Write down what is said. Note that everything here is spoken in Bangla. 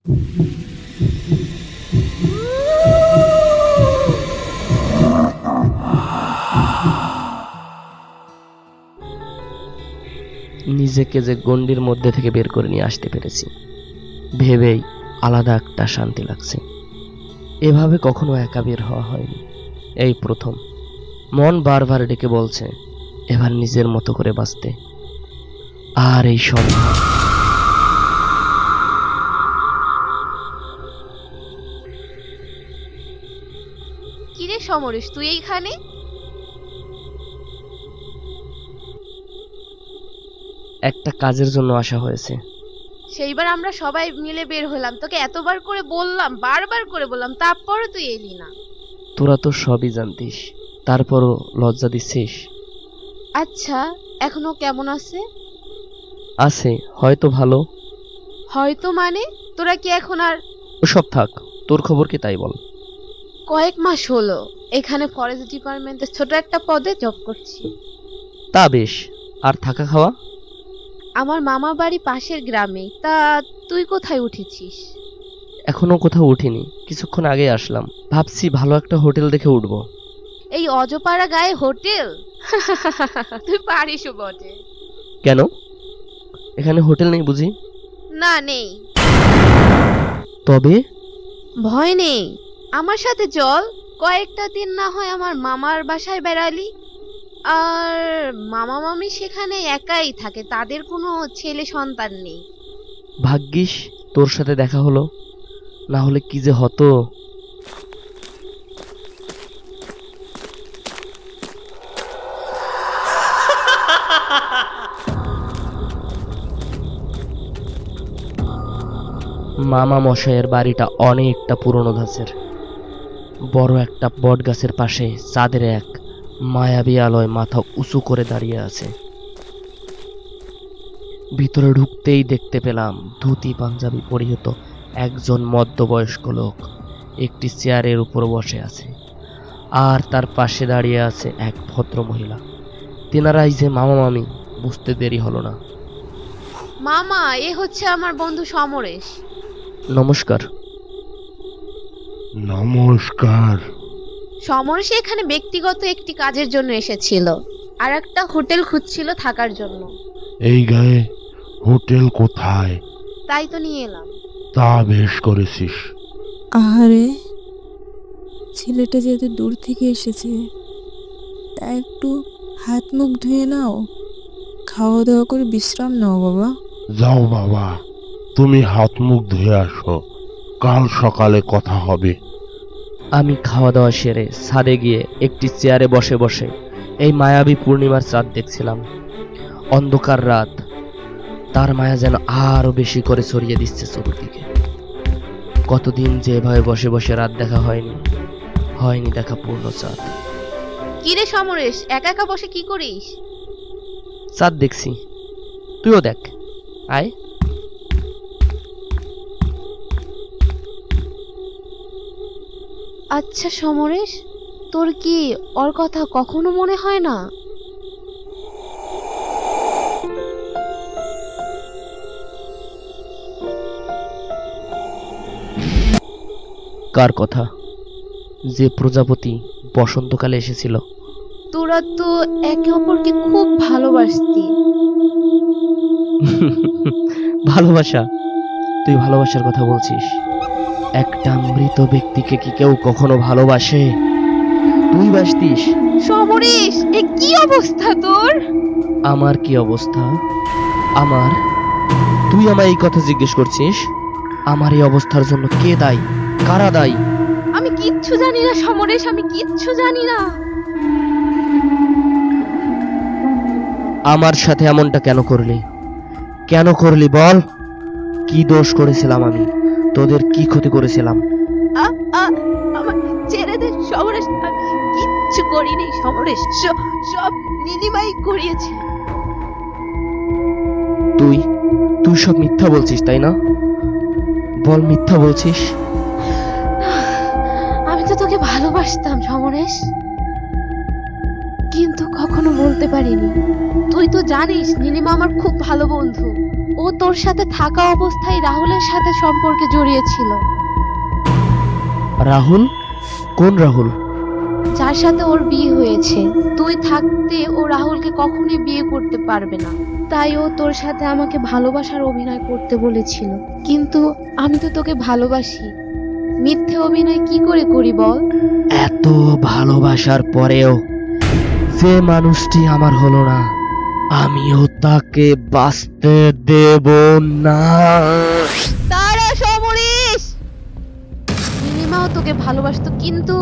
নিজেকে যে গণ্ডির মধ্যে থেকে বের করে নিয়ে আসতে পেরেছি ভেবেই আলাদা একটা শান্তি লাগছে। এভাবে কখনো একা বের হওয়া হয়নি, এই প্রথম। মন বারবার ডেকে বলছে এবার নিজের মতো করে বাঁচতে। আর এই সন্ধ্যা, কিরে সমরেশ, তুই এইখানে? একটা কাজের জন্য আসা হয়েছে। সেইবার আমরা সবাই মিলে বের হলাম, তোকে এতবার করে বললাম, বারবার করে বললাম, তারপরও তুই এলি না। তোরা তো সবই জানতিস, তারপরও লজ্জা দিচ্ছিস। আচ্ছা, এখনো কেমন আছে? আছে হয়তো ভালো। হয়তো মানে? তোরা কি এখন আর? ওসব থাক, তোর খবর কি তাই বল। কয়েক মাস হলো এখানে ফরেস্ট ডিপার্টমেন্টে ছোট একটা পদে জব করছি। তা বেশ, আর থাকা খাওয়া? আমার মামা বাড়ি পাশের গ্রামে। তা তুই কোথায় উঠেছিস? এখনো কোথাও উঠিনি, কিছুক্ষণ আগে আসলাম। ভাবছি ভালো একটা হোটেল দেখে উঠবো। এই অজপাড়া গায়ে হোটেল? তুই পারিসও বটে। কেন, এখানে হোটেল নেই বুঝি? না, নেই। তবে ভয় নেই, আমার সাথে চল। কয়েকটা দিন না হয় আমার মামার বাসায় বেড়ালি। আর মামা মামি সেখানে একাই থাকে, তাদের কোনো ছেলে সন্তান নেই। ভাগ্যিস তোর সাথে দেখা হলো, না হলে কি যে হতো। মামা মশাইয়ের বাড়িটা অনেকটা পুরনো ধাঁচের। বড় একটা বট গাছের পাশে চাঁদের এক মায়াবী আলোয় মাথা উঁচু করে দাঁড়িয়ে আছে। ভিতরে ঢুকতেই দেখতে পেলাম ধুতি পাঞ্জাবি পরিহিত একজন মধ্যবয়স্ক লোক একটি চেয়ারের উপর বসে আছে, আর তার পাশে দাঁড়িয়ে আছে এক ভদ্র মহিলা। তেনারাই যে মামা মামি বুঝতে দেরি হলো না। মামা, এ হচ্ছে আমার বন্ধু সমরেশ। নমস্কার। নমস্কার। সমরেশ এখানে ব্যক্তিগত একটি কাজের জন্য এসেছিল, আর একটা হোটেল খুঁজছিল থাকার জন্য। এই গায়ে হোটেল কোথায়? তাই তো নিয়ে এলাম। তা বেশ করেছিস। আরে, ছেলেটা যেহেতু দূর থেকে এসেছে, তা একটু হাত মুখ ধুয়ে নাও, খাওয়া দাওয়া করে বিশ্রাম নাও বাবা। যাও বাবা, তুমি হাত মুখ ধুয়ে আসো, কাল সকালে কথা হবে। আমি খাওয়া দাওয়া সেরে ছাদে গিয়ে একটি চেয়ারে বসে বসে এই মায়াবী পূর্ণিমার চাঁদ দেখছিলাম। অন্ধকার রাত তার মায়া যেন আরো বেশি করে ছড়িয়ে দিচ্ছে চতুর্দিকে। কতদিন যে এভাবে বসে বসে রাত দেখা হয়নি দেখা পূর্ণ চাঁদ। কিরে সমরেশ, একা একা বসে কি করিস? চাঁদ দেখছি, তুইও দেখ, আয়। আচ্ছা সমরেশ, তোর কি ওর কথা কখনো মনে হয় না? কার কথা? যে প্রজাপতি বসন্তকালে এসেছিল। তোরা তো একে অপরকে খুব ভালোবাসতি। ভালোবাসা? তুই ভালোবাসার কথা বলছিস? একটা মৃত ব্যক্তিকে কি কেউ কখনো ভালোবাসে? তুই বাসতিস? সমরেশ, এ কি অবস্থা তোর? আমার কি অবস্থা? আমার? তুই আমায় এই কথা জিজ্ঞেস করছিস? আমার এই অবস্থার জন্য কে দায়ী, কারা দায়ী? আমি কিচ্ছু জানি না সমরেশ, আমি কিচ্ছু জানি না। আমার সাথে এমনটা কেন করলি? কেন করলি বল? কি দোষ করেছিলাম আমি? তোদের কি ক্ষতি করেছিলাম? আমার ছেড়ে দে সমরেশ, আমি কিচ্ছু করিনি সমরেশ, সব নীলিমাই করিয়েছে। তুই সব মিথ্যা বলছিস তাই না? বল, মিথ্যা বলছিস? আমি তো তোকে ভালোবাসতাম সমরেশ, কিন্তু কখনো বলতে পারিনি। তুই তো জানিস নীলিমা আমার খুব ভালো বন্ধু। ও তোর সাথে থাকা অবস্থায় রাহুলের সাথে সম্পর্কে জড়িয়েছিল, রাহুল? কোন রাহুল? যার সাথে ওর বিয়ে হয়েছে। তুই থাকতে ও রাহুলকে কখনোই বিয়ে করতে পারবে না, তাই ও তোর সাথে আমাকে ভালোবাসার অভিনয় করতে বলেছিল। কিন্তু আমি তো তোকে ভালোবাসি, মিথ্যে অভিনয় কি করে করি বল? এত ভালোবাসার পরেও যে মানুষটি আমার হলো না, আমিও তাকে বাঁচতে দেব না। তারা সমরেশ, নীলিমাও তোকে ভালোবাসতো, কিন্তু